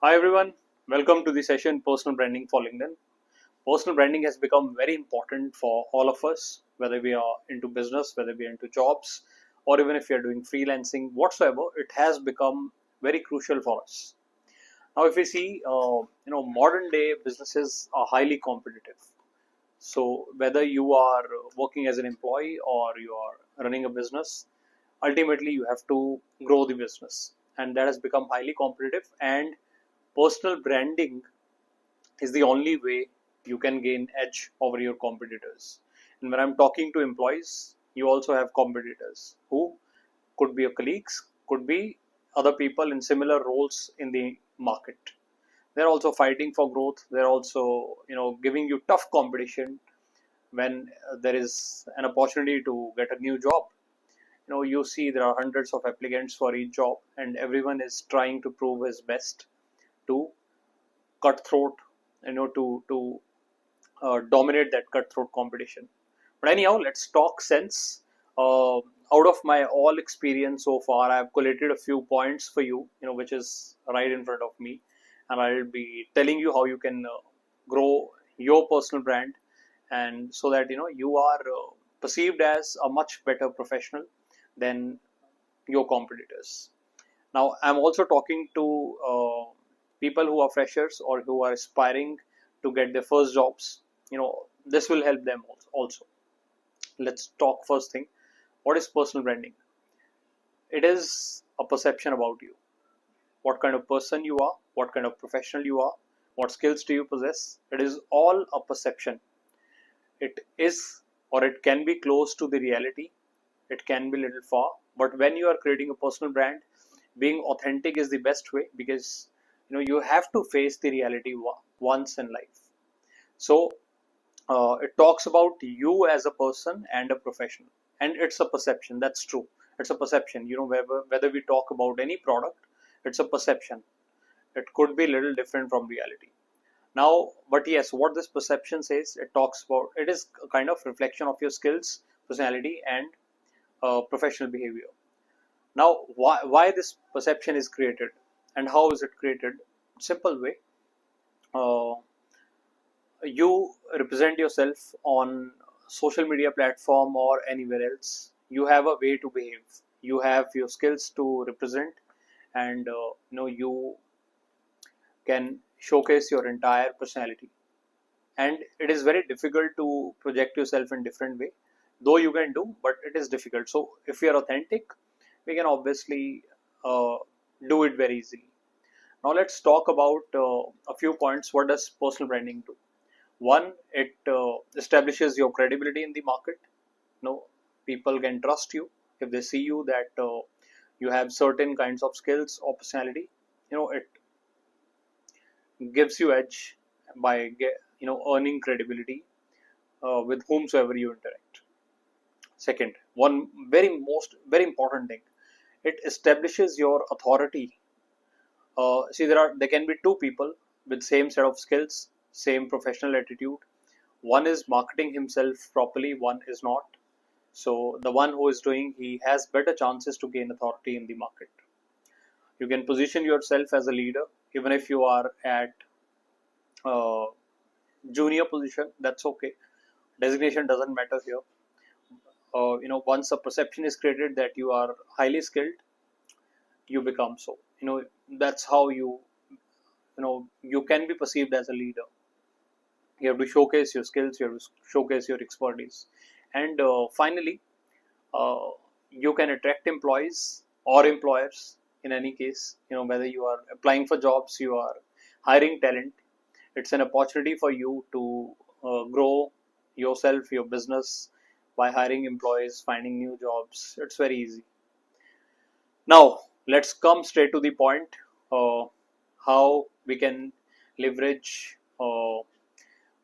Hi everyone, welcome to the session Personal Branding for LinkedIn. Personal branding has become very important for all of us, whether we are into business, whether we are into jobs, or even if we are doing freelancing, whatsoever. It has become very crucial for us. Now, if we see, modern day businesses are highly competitive. So whether you are working as an employee or you are running a business, ultimately you have to grow the business, and that has become highly competitive. And personal branding is the only way you can gain edge over your competitors. And when I'm talking to employees, you also have competitors who could be your colleagues, could be other people in similar roles in the market. They're also fighting for growth. They're also, giving you tough competition when there is an opportunity to get a new job. You see there are hundreds of applicants for each job, and everyone is trying to prove his best to cutthroat, to dominate that cutthroat competition. But anyhow, let's talk sense. Out of my all experience so far, I've collated a few points for you, which is right in front of me, and I'll be telling you how you can grow your personal brand, and so that you are perceived as a much better professional than your competitors. Now, I'm also talking to people who are freshers or who are aspiring to get their first jobs. This will help them also. Let's talk first thing. What is personal branding? It is a perception about you. What kind of person you are, what kind of professional you are, what skills do you possess. It is all a perception. It is, or it can be close to the reality. It can be a little far. But when you are creating a personal brand, being authentic is the best way, because you have to face the reality once in life. So it talks about you as a person and a professional, and it's a perception. That's true. It's a perception. Whether we talk about any product, it's a perception. It could be a little different from reality. Now, but yes, what this perception says, it talks about, it is a kind of reflection of your skills, personality, and professional behavior. Now, why this perception is created and how is it created? Simple way. Uh, you represent yourself on social media platform or anywhere else. You have a way to behave. You have your skills to represent, and you can showcase your entire personality. And it is very difficult to project yourself in different way, though you can do, but it is difficult. So if we are authentic, we can obviously uh, do it very easily. Now let's talk about a few points. What does personal branding do? One, it establishes your credibility in the market. People can trust you if they see you that you have certain kinds of skills or personality. It gives you edge by earning credibility with whomsoever you interact. Second, one very important thing, it establishes your authority. See, there can be two people with same set of skills, same professional attitude. One is marketing himself properly, one is not. So the one who is doing, he has better chances to gain authority in the market. You can position yourself as a leader, even if you are at uh, junior position. That's okay. Designation doesn't matter here. Once a perception is created that you are highly skilled, you become so. That's how you can be perceived as a leader. You have to showcase your skills, you have to showcase your expertise. And finally, uh, you can attract employees or employers. In any case, whether you are applying for jobs, you are hiring talent, it's an opportunity for you to grow yourself, your business, by hiring employees, finding new jobs. It's very easy. Now let's come straight to the point. How we can leverage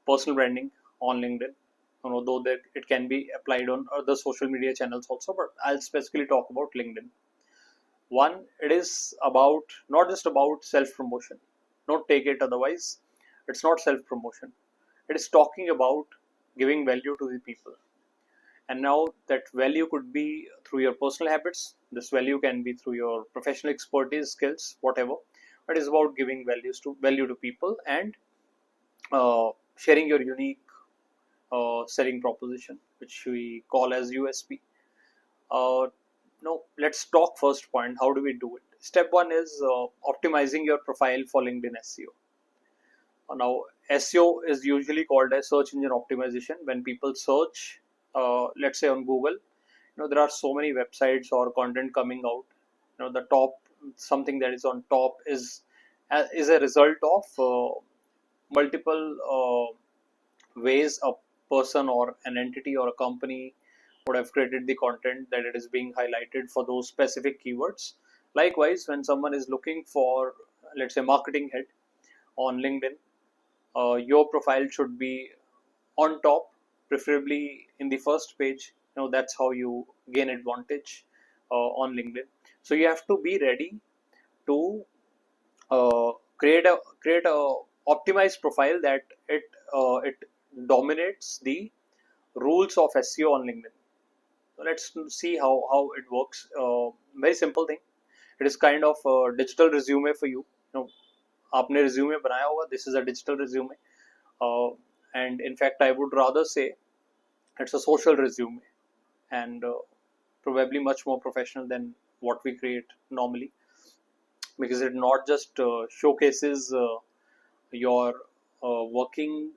personal branding on LinkedIn. Though that it can be applied on other social media channels also, but I'll specifically talk about LinkedIn. One, it is about, not just about self promotion. Don't take it otherwise. It's not self promotion. It is talking about giving value to the people. And now that value could be through your personal habits. This value can be through your professional expertise, skills, whatever. It is about giving value to people and sharing your unique selling proposition, which we call as USP. Uh, now, let's talk first point. How do we do it? Step one is optimizing your profile for LinkedIn SEO. Now, SEO is usually called as search engine optimization. When people search, let's say on Google, there are so many websites or content coming out. The top, something that is on top is a result of multiple ways a person or an entity or a company would have created the content that it is being highlighted for those specific keywords. Likewise, when someone is looking for, let's say, marketing head on LinkedIn, your profile should be on top, preferably in the first page. That's how you gain advantage on LinkedIn. So you have to be ready to uh, create a optimized profile that it dominates the rules of SEO on LinkedIn. So let's see how it works. Very simple thing. It is kind of a digital resume for you. आपने resume बनाया होगा. This is a digital resume, and in fact, I would rather say it's a social resume, and probably much more professional than what we create normally, because it not just showcases your working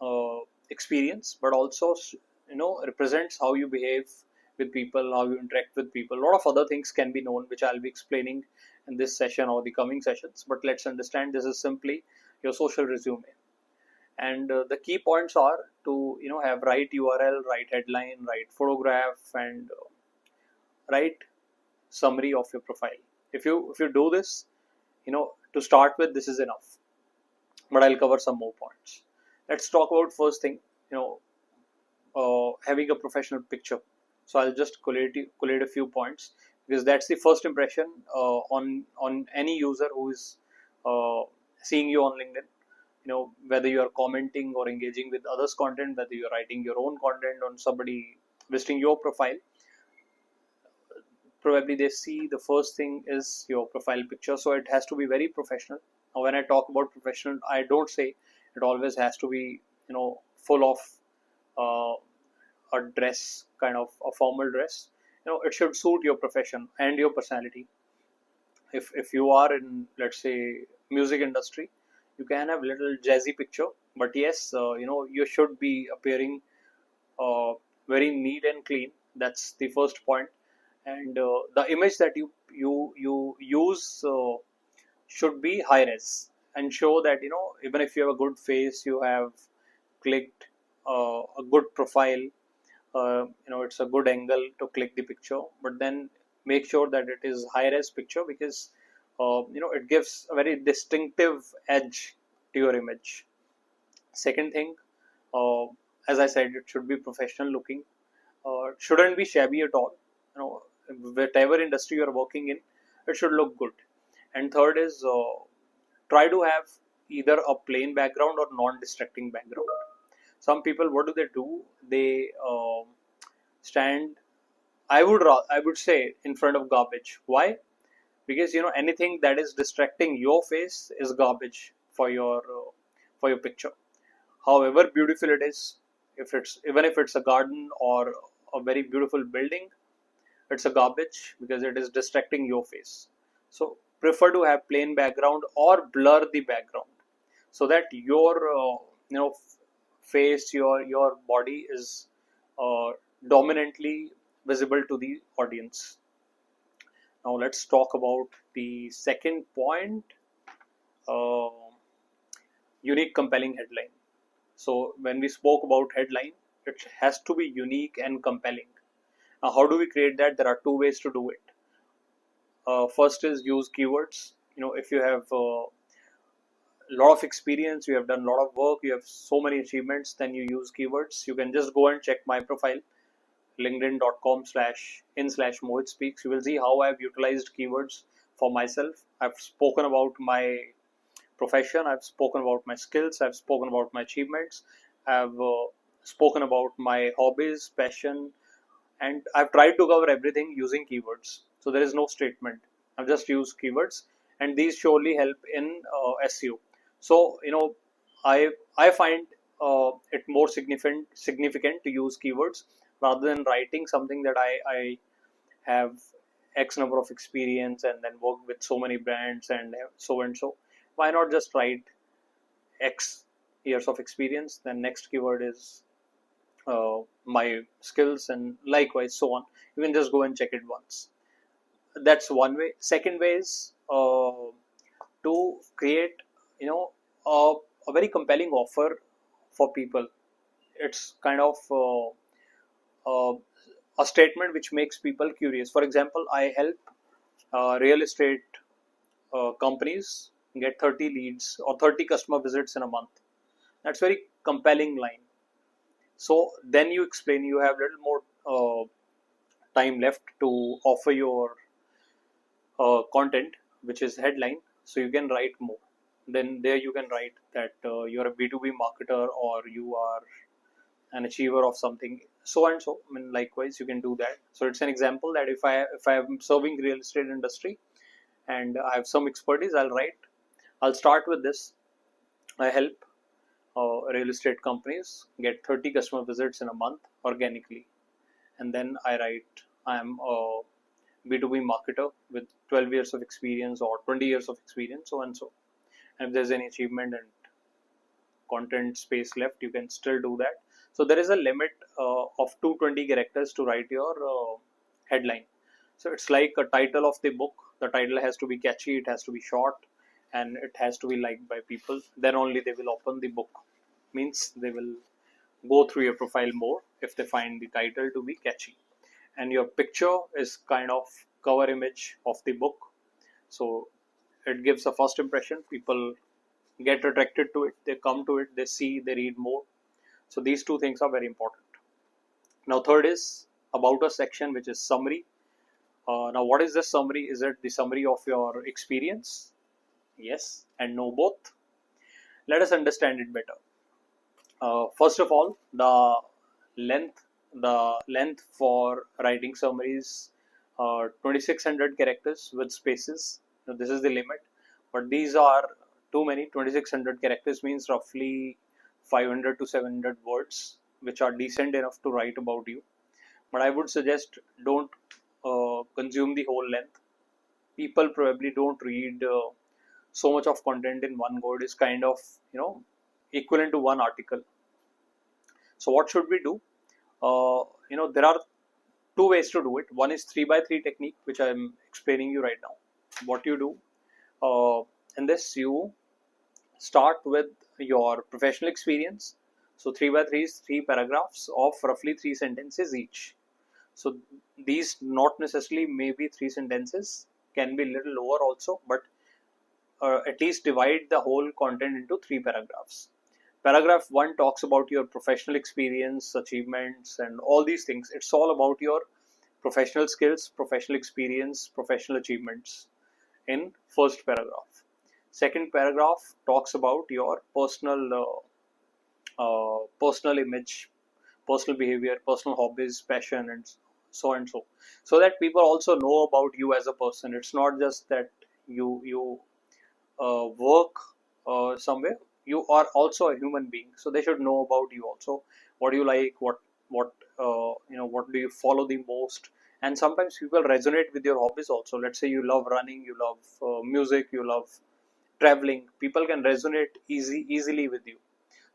uh, experience, but also represents how you behave with people, how you interact with people. A lot of other things can be known, which I'll be explaining in this session or the coming sessions. But let's understand this is simply your social resume, and the key points are to have right URL, right headline, right photograph, and right summary of your profile. If you do this, to start with, this is enough, but I'll cover some more points. Let's talk about first thing, having a professional picture. So I'll just collate a few points, because that's the first impression on any user who is uh, seeing you on LinkedIn. Whether you are commenting or engaging with others' content, whether you're writing your own content on somebody visiting your profile, probably they see the first thing is your profile picture. So it has to be very professional. Now, when I talk about professional, I don't say it always has to be full of uh, a dress, kind of a formal dress. It should suit your profession and your personality. If you are in, let's say, music industry, you can have little jazzy picture, but yes, you should be appearing uh, very neat and clean. That's the first point. And the image that you use should be high res, and show that even if you have a good face, you have clicked a good profile, it's a good angle to click the picture, but then make sure that it is high res picture, because it gives a very distinctive edge to your image. Second thing, uh, as I said, it should be professional looking. It shouldn't be shabby at all. Whatever industry you're working in, it should look good. And third is, try to have either a plain background or non-distracting background. Some people, what do? They stand, I would say, in front of garbage. Why? Because anything that is distracting your face is garbage for your picture. However beautiful it is, if it's even if it's a garden or a very beautiful building, it's a garbage because it is distracting your face. So prefer to have plain background or blur the background, so that your face, your body is uh, dominantly visible to the audience. Now let's talk about the second point, uh, unique compelling headline. So when we spoke about headline, it has to be unique and compelling. Now how do we create that? There are two ways to do it. First is use keywords. If you have a lot of experience, you have done a lot of work, you have so many achievements, then you use keywords. You can just go and check my profile, linkedin.com/in/Mohit Speaks. You will see how I've utilized keywords for myself. I've spoken about my profession, I've spoken about my skills, I've spoken about my achievements, I've spoken about my hobbies, passion, and I've tried to cover everything using keywords. So there is no statement. I've just used keywords, and these surely help in SEO. So I find it more significant to use keywords rather than writing something that I have X number of experience and then work with so many brands and so and so. Why not just write X years of experience? Then next keyword is my skills, and likewise so on. You can just go and check it once. That's one way. Second way is to create, you know, a very compelling offer for people. It's kind of uh, a statement which makes people curious. For example, I help real estate companies get 30 leads or 30 customer visits in a month. That's very compelling line. So then you explain, you have little more time left to offer your content, which is headline. So you can write more. Then there you can write that you're a B2B marketer or you are an achiever of something, so and so. I mean, likewise, you can do that. So it's an example that if I am serving real estate industry and I have some expertise, I'll start with this. I help real estate companies get 30 customer visits in a month organically, and then I write I am a B2B marketer with 12 years of experience or 20 years of experience, so and so. And if there's any achievement and content space left, you can still do that. So there is a limit of 220 characters to write your headline. So it's like a title of the book. The title has to be catchy, it has to be short, and it has to be liked by people. Then only they will open the book. Means they will go through your profile more if they find the title to be catchy. And your picture is kind of cover image of the book. So it gives a first impression. People get attracted to it, they come to it, they see, they read more. So these two things are very important. Now third is about us section, which is summary. Now what is the summary? Is it the summary of your experience? Yes and no both. Let us understand it better. First of all, the length for writing summaries 2600 characters with spaces. Now, this is the limit, but these are too many. 2600 characters means roughly 500 to 700 words, which are decent enough to write about you. But I would suggest don't consume the whole length. People probably don't read so much of content in one go. It is kind of equivalent to one article. So what should we do? There are two ways to do it. One is 3 by 3 technique, which I am explaining you right now. What you do in this, you start with your professional experience. So 3 by 3 is 3 paragraphs of roughly 3 sentences each. So these not necessarily maybe 3 sentences, can be a little lower also, but at least divide the whole content into 3 paragraphs. Paragraph 1 talks about your professional experience, achievements, and all these things. It's all about your professional skills, professional experience, professional achievements in first paragraph. Second paragraph talks about your personal image, personal behavior, personal hobbies, passion, and so and so. So that people also know about you as a person. It's not just that you work somewhere. You are also a human being, so they should know about you also. What do you like? What do you follow the most? And sometimes people resonate with your hobbies also. Let's say you love running, you love music, you love traveling. People can resonate easily with you.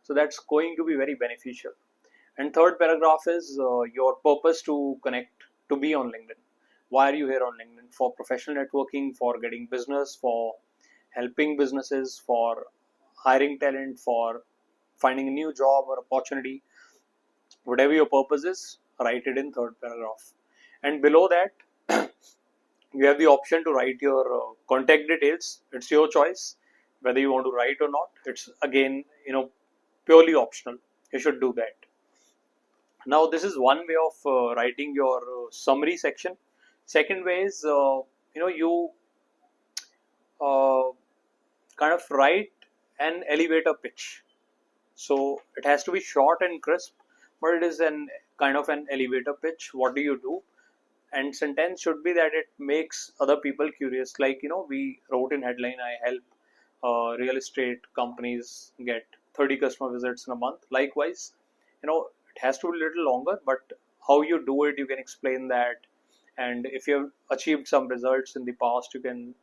So that's going to be very beneficial. And third paragraph is your purpose to connect, to be on LinkedIn. Why are you here on LinkedIn? For professional networking, for getting business, for helping businesses, for hiring talent, for finding a new job or opportunity. Whatever your purpose is, write it in third paragraph. And below that, you have the option to write your contact details. It's your choice whether you want to write or not. It's again, purely optional. You should do that. Now, this is one way of writing your summary section. Second way is, you uh, kind of write an elevator pitch. So it has to be short and crisp, but it is an kind of an elevator pitch. What do you do? and sentence should be that it makes other people curious. Like, we wrote in headline, I help real estate companies get 30 customer visits in a month. Likewise, it has to be a little longer, but how you do it, you can explain that. And if you have achieved some results in the past, you can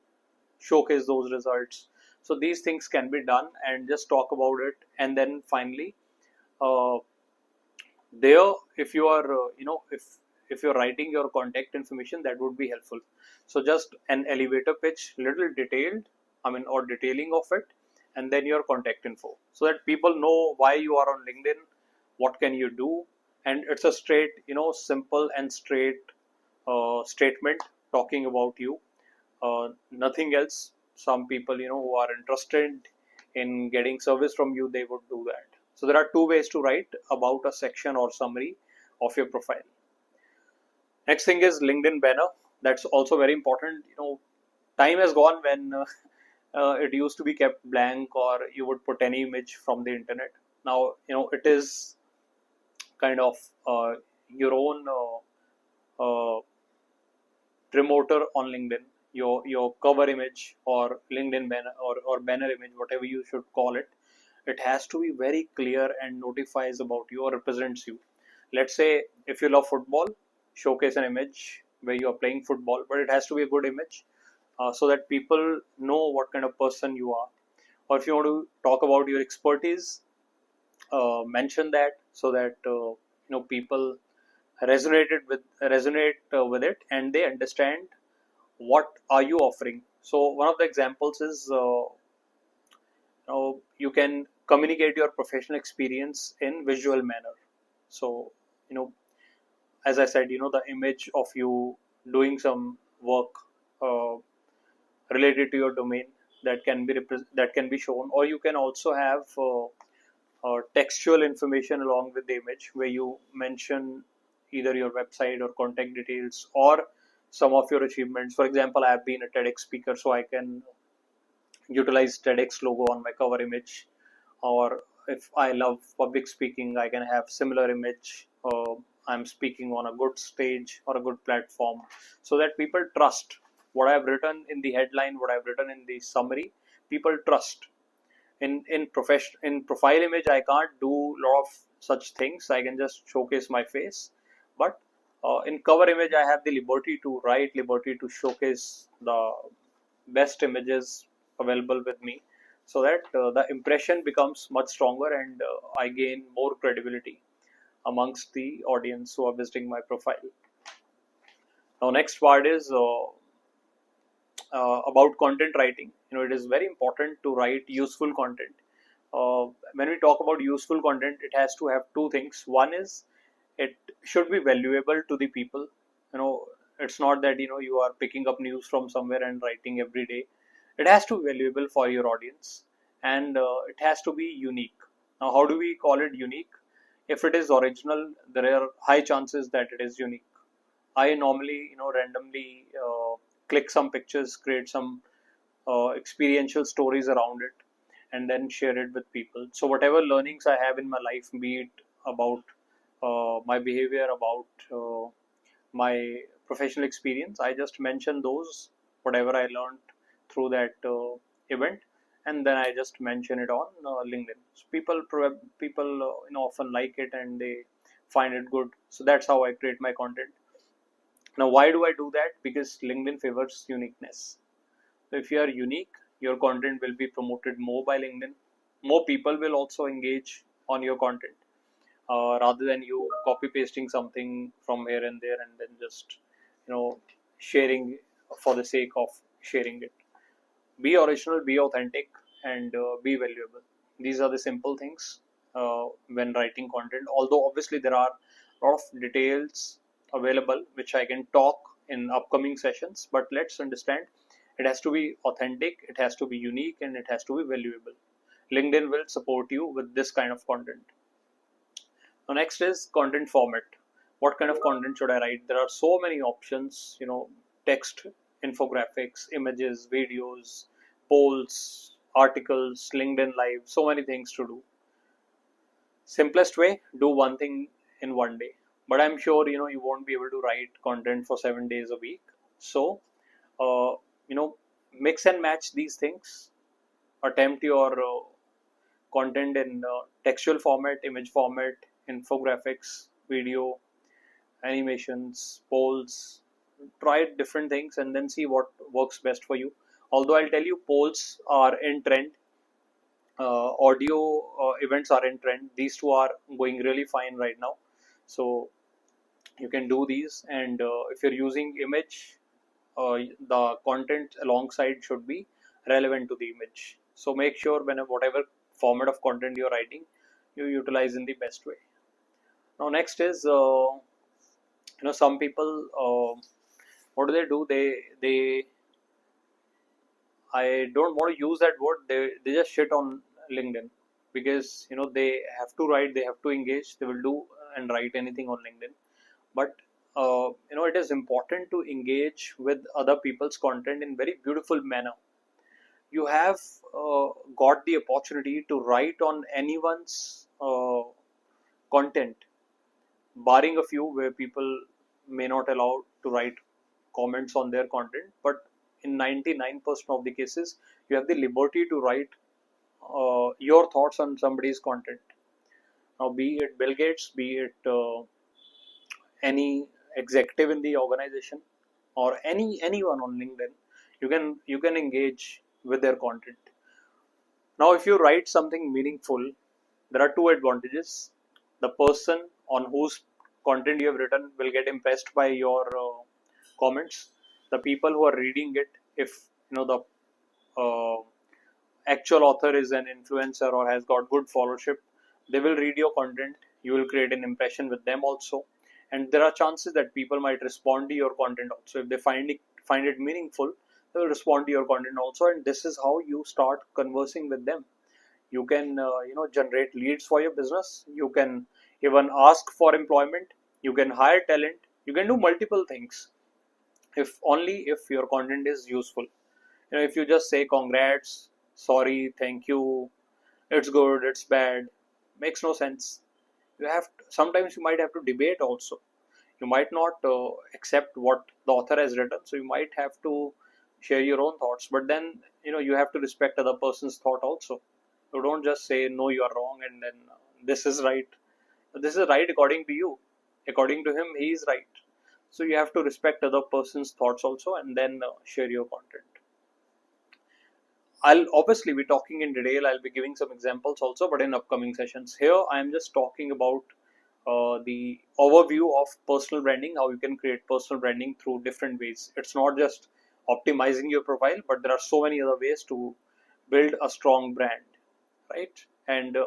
showcase those results. So these things can be done, and just talk about it. And then finally, uh, there, if you are if you're writing your contact information, that would be helpful. So just an elevator pitch, little detailed, or detailing of it, and then your contact info, so that people know why you are on LinkedIn, what can you do. And it's a straight, simple and straight statement talking about you, nothing else. Some people, who are interested in getting service from you, they would do that. So there are two ways to write about a section or summary of your profile. Next thing is LinkedIn banner. That's also very important. Time has gone when it used to be kept blank, or you would put any image from the internet. Now, it is kind of your own promoter on LinkedIn. Your cover image, or LinkedIn banner, or banner image, whatever you should call it, it has to be very clear and notifies about you or represents you. Let's say if you love football, showcase an image where you are playing football, but it has to be a good image, so that people know what kind of person you are. Or if you want to talk about your expertise, mention that, so that people resonate with it, and they understand what are you offering. So one of the examples is, you can communicate your professional experience in visual manner. So, you know as I said, the image of you doing some work uh, related to your domain, that can be shown. Or you can also have textual information along with the image, where you mention either your website or contact details, or some of your achievements. For example, I have been a TEDx speaker, so I can utilize TEDx logo on my cover image. Or if I love public speaking, I can have similar image. I'm speaking on a good stage or a good platform, so that people trust what I've written in the headline, what I've written in the summary. People trust. In profile image, I can't do a lot of such things. I can just showcase my face, but in cover image, I have the liberty to write, liberty to showcase the best images available with me, so that the impression becomes much stronger, and I gain more credibility amongst the audience who are visiting my profile. Now, next part is about content writing. It is very important to write useful content. When we talk about useful content, it has to have two things. One is, it should be valuable to the people. It's not that you are picking up news from somewhere and writing every day. It has to be valuable for your audience, and it has to be unique. Now, how do we call it unique? If it is original, there are high chances that it is unique. I normally, randomly click some pictures, create some experiential stories around it, and then share it with people. So whatever learnings I have in my life, be it about my behavior, about my professional experience, I just mention those, whatever I learned through that event, and then I just mention it on LinkedIn. So people often like it, and they find it good. So that's how I create my content. Now, why do I do that? Because LinkedIn favors uniqueness. So if you are unique, your content will be promoted more by LinkedIn. More people will also engage on your content, rather than you copy pasting something from here and there, and then just sharing for the sake of sharing it. Be original, be authentic, and be valuable. These are the simple things when writing content. Although obviously there are a lot of details available which I can talk in upcoming sessions, but let's understand, it has to be authentic, it has to be unique, and it has to be valuable. LinkedIn will support you with this kind of content. Now, next is content format. What kind of content should I write? There are so many options, text, infographics, images, videos, polls, articles, LinkedIn Live, so many things to do. Simplest way, do one thing in one day. but I'm sure you won't be able to write content for 7 days a week. So uh, you know mix and match these things. Attempt your content in textual format, image format, infographics, video, animations, polls. Try different things and then see what works best for you. Although I'll tell you, polls are in trend, audio events are in trend. These two are going really fine right now. So you can do these, and if you're using image, the content alongside should be relevant to the image. So make sure whatever format of content you're writing, you utilize in the best way. Now next is some people, what do? They I don't want to use that word. They just shit on LinkedIn because they have to write, they have to engage, they will do and write anything on LinkedIn. But it is important to engage with other people's content in very beautiful manner. You have got the opportunity to write on anyone's content, barring a few where people may not allow to write comments on their content, but in 99% of the cases you have the liberty to write your thoughts on somebody's content. Now, be it Bill Gates, be it any executive in the organization, or anyone on LinkedIn, you can engage with their content. Now, if you write something meaningful, there are two advantages. The person on whose content you have written will get impressed by your comments. The people who are reading it, if the uh, actual author is an influencer or has got good followership, they will read your content. You will create an impression with them also, and there are chances that people might respond to your content also. If they find it meaningful, they will respond to your content also, and this is how you start conversing with them. You can generate leads for your business. You can even ask for employment. You can hire talent. You can do multiple things, if only if your content is useful. If you just say congrats, sorry, thank you, it's good, it's bad, makes no sense. Sometimes you might have to debate also. You might not accept what the author has written, so you might have to share your own thoughts, but then you have to respect other person's thought also. You don't just say no, you are wrong, and then this is right. This is right according to you. According to him, he is right. So you have to respect other person's thoughts also, and then share your content. I'll obviously be talking in detail. I'll be giving some examples also, but in upcoming sessions. Here, I am just talking about the overview of personal branding, how you can create personal branding through different ways. It's not just optimizing your profile, but there are so many other ways to build a strong brand, right? And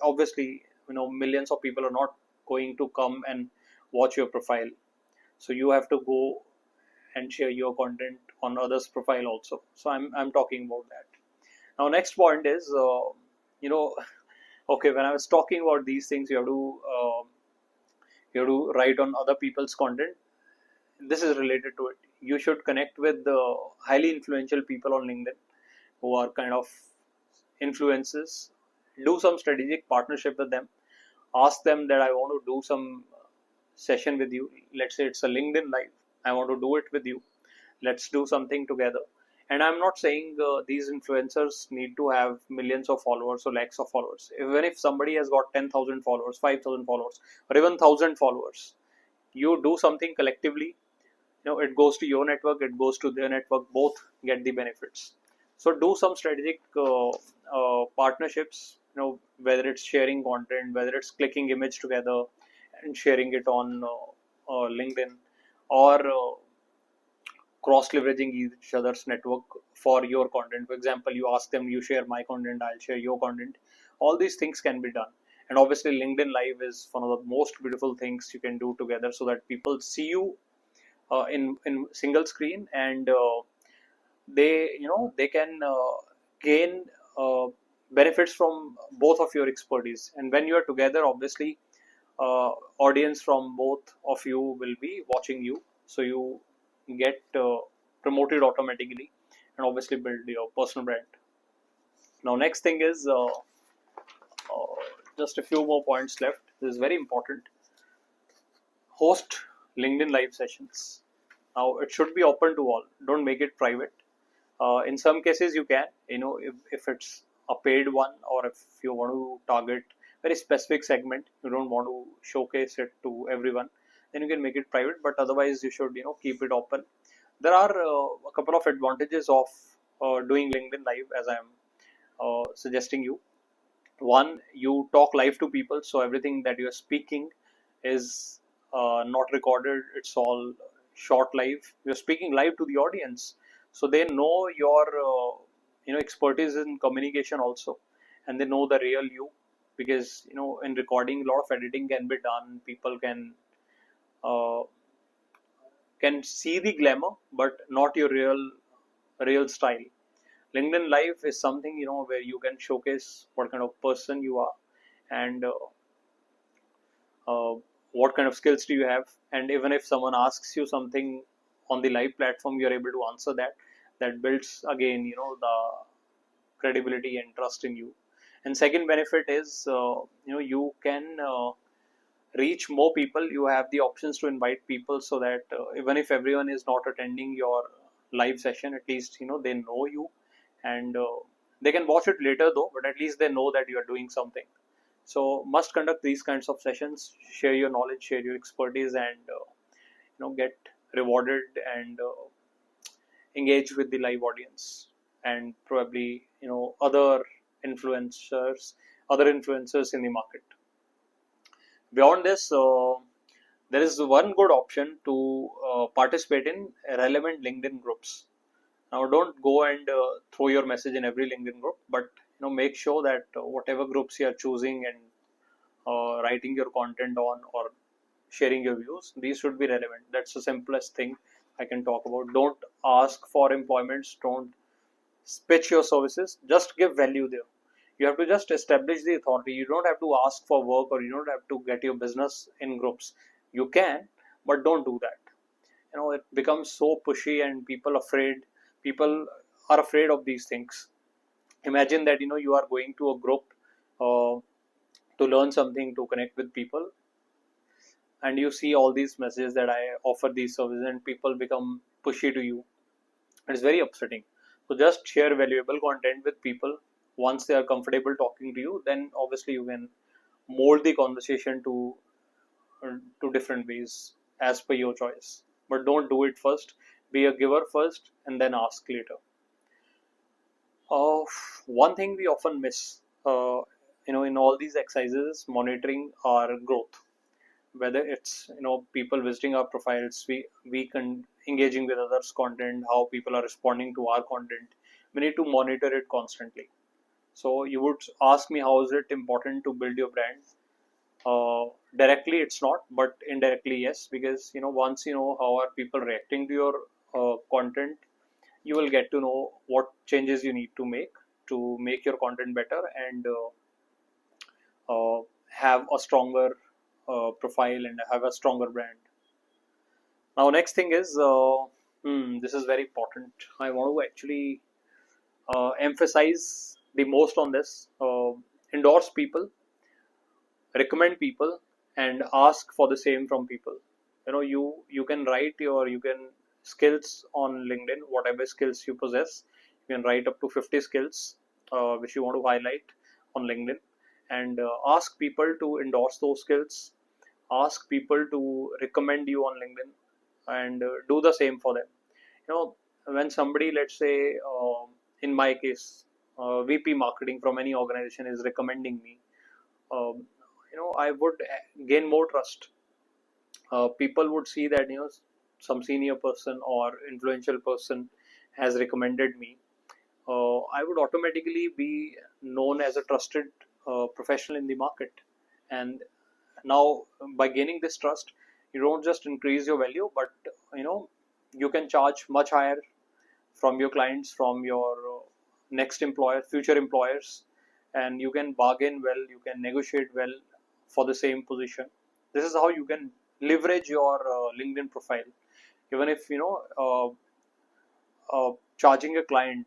obviously, millions of people are not going to come and watch your profile, so you have to go and share your content on others' profile also. So I'm talking about that. Now, next point is, you know, okay, when I was talking about these things, you have to write on other people's content. This is related to it. You should connect with the highly influential people on LinkedIn who are kind of influencers. Do some strategic partnership with them. Ask them that I want to do some session with you. Let's say it's a LinkedIn live. I want to do it with you. Let's do something together. And I'm not saying these influencers need to have millions of followers or lakhs of followers. Even if somebody has got 10,000 followers, 5,000 followers, or even 1,000 followers, you do something collectively. It goes to your network, it goes to their network. Both get the benefits. So do some strategic partnerships. Whether it's sharing content, whether it's clicking image together and sharing it on LinkedIn, or cross leveraging each other's network for your content. For example, you ask them, you share my content, I'll share your content. All these things can be done. And obviously, LinkedIn Live is one of the most beautiful things you can do together, so that people see you in single screen, and they can gain benefits from both of your expertise. And when you are together, obviously, audience from both of you will be watching you, so you get promoted automatically, and obviously build your personal brand. Now, next thing is just a few more points left. This is very important. host LinkedIn live sessions. Now it should be open to all. Don't make it private. In some cases you can, if it's a paid one, or if you want to target very specific segment, you don't want to showcase it to everyone, then you can make it private. But otherwise you should keep it open. There are a couple of advantages of doing LinkedIn live, as I am suggesting you. One, you talk live to people, so everything that you are speaking is not recorded. It's all short live. You're speaking live to the audience, so they know your expertise in communication also, and they know the real you, because in recording a lot of editing can be done. People uh, can see the glamour, but not your real style. LinkedIn live is something where you can showcase what kind of person you are, and uh, what kind of skills do you have, and even if someone asks you something on the live platform, you're able to answer that. That builds again the credibility and trust in you. And second benefit is you can reach more people. You have the options to invite people, so that even if everyone is not attending your live session, at least they know you, and they can watch it later though, but at least they know that you are doing something. So must conduct these kinds of sessions, share your knowledge, share your expertise, and get rewarded, and engage with the live audience, and probably other influencers in the market. Beyond this, there is one good option to participate in relevant LinkedIn groups. Now, don't go and throw your message in every LinkedIn group, but make sure that whatever groups you are choosing and writing your content on, or sharing your views, these should be relevant. That's the simplest thing I can talk about. Don't ask for employments. Don't pitch your services. Just give value there. You have to just establish the authority. You don't have to ask for work, or you don't have to get your business in groups. You can, but don't do that. It becomes so pushy, and people are afraid of these things. Imagine that you are going to a group uh, to learn something, to connect with people, and you see all these messages that I offer these services, and people become pushy to you. It's very upsetting. So just share valuable content with people. Once they are comfortable talking to you, then obviously you can mold the conversation to different ways as per your choice. But don't do it first. Be a giver first, and then ask later. Uh, One thing we often miss, in all these exercises, monitoring our growth. Whether it's people visiting our profiles, we can engaging with others' content, how people are responding to our content. We need to monitor it constantly. So you would ask me, how is it important to build your brand? Directly, it's not, but indirectly, yes, because once you know how are people reacting to your content, you will get to know what changes you need to make your content better, and have a stronger profile, and have a stronger brand. Now, next thing is, this is very important. I want to actually emphasize the most on this. Endorse people, recommend people, and ask for the same from people. You can write you can skills on LinkedIn, whatever skills you possess. You can write up to 50 skills which you want to highlight on LinkedIn, and ask people to endorse those skills. Ask people to recommend you on LinkedIn, and do the same for them. When somebody, let's say, in my case, VP marketing from any organization is recommending me, um, I would gain more trust. People would see that some senior person or influential person has recommended me. I would automatically be known as a trusted professional in the market. And now, by gaining this trust, you don't just increase your value, but you can charge much higher from your clients, from your next employer, future employers, and you can bargain well, you can negotiate well for the same position. This is how you can leverage your LinkedIn profile. Even if charging a client,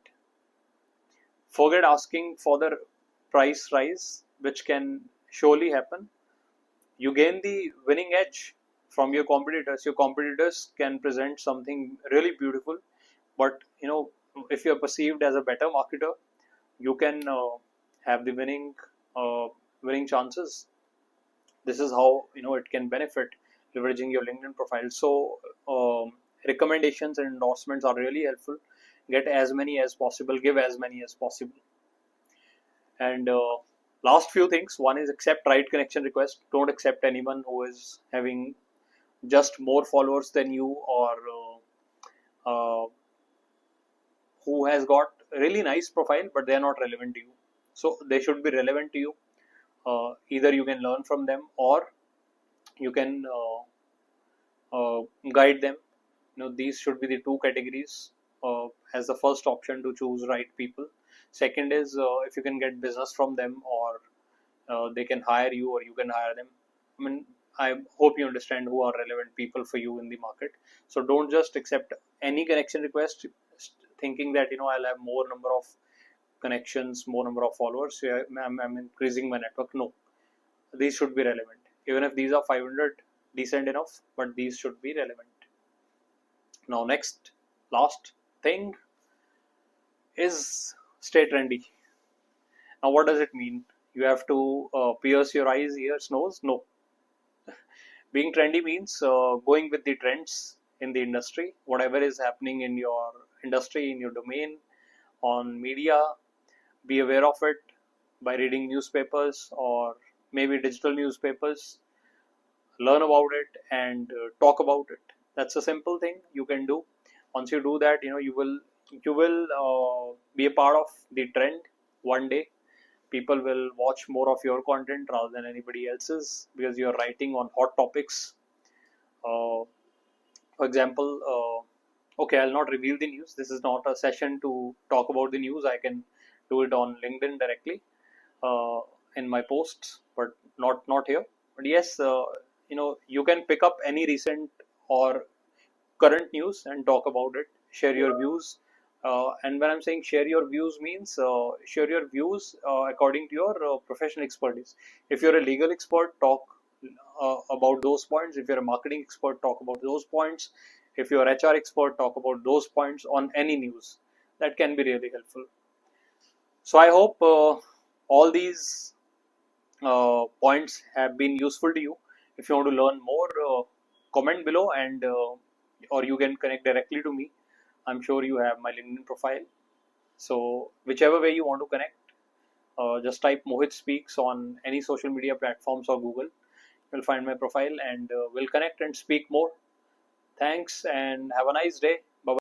forget asking for the price rise, which can surely happen. You gain the winning edge from your competitors. Your competitors can present something really beautiful, but if you're perceived as a better marketer, you can have the winning chances. This is how it can benefit leveraging your LinkedIn profile. So recommendations and endorsements are really helpful. Get as many as possible, give as many as possible. And last few things: one is accept right connection request. Don't accept anyone who is having just more followers than you, or who has got really nice profile but they are not relevant to you. So they should be relevant to you. Either you can learn from them, or you can guide them. These should be the two categories as the first option to choose right people. Second is if you can get business from them, or they can hire you or you can hire them. I mean, I hope you understand who are relevant people for you in the market. So don't just accept any connection request thinking that I'll have more number of connections, more number of followers, so I'm increasing my network. No, these should be relevant. Even if these are 500, decent enough, but these should be relevant. Now, next, last thing is stay trendy. Now, what does it mean? You have to pierce your eyes, ears, nose? No. Being trendy means going with the trends in the industry, whatever is happening in your industry, in your domain, on media. Be aware of it by reading newspapers or maybe digital newspapers. Learn about it and talk about it. That's a simple thing you can do. Once you do that, you will be a part of the trend one day. People will watch more of your content rather than anybody else's, because you're writing on hot topics. For example, okay, I'll not reveal the news. This is not a session to talk about the news. I can do it on LinkedIn directly uh, in my posts, but not here. But yes, you can pick up any recent or current news and talk about it. Share your views. And when I'm saying share your views, means share your views according to your professional expertise. If you're a legal expert, talk about those points. If you're a marketing expert, talk about those points. If you're an HR expert, talk about those points on any news. That can be really helpful. So I hope all these points have been useful to you. If you want to learn more, comment below, and or you can connect directly to me. I'm sure you have my LinkedIn profile. So whichever way you want to connect, just type Mohit Speaks on any social media platforms or Google. You'll find my profile, and we'll connect and speak more. Thanks, and have a nice day.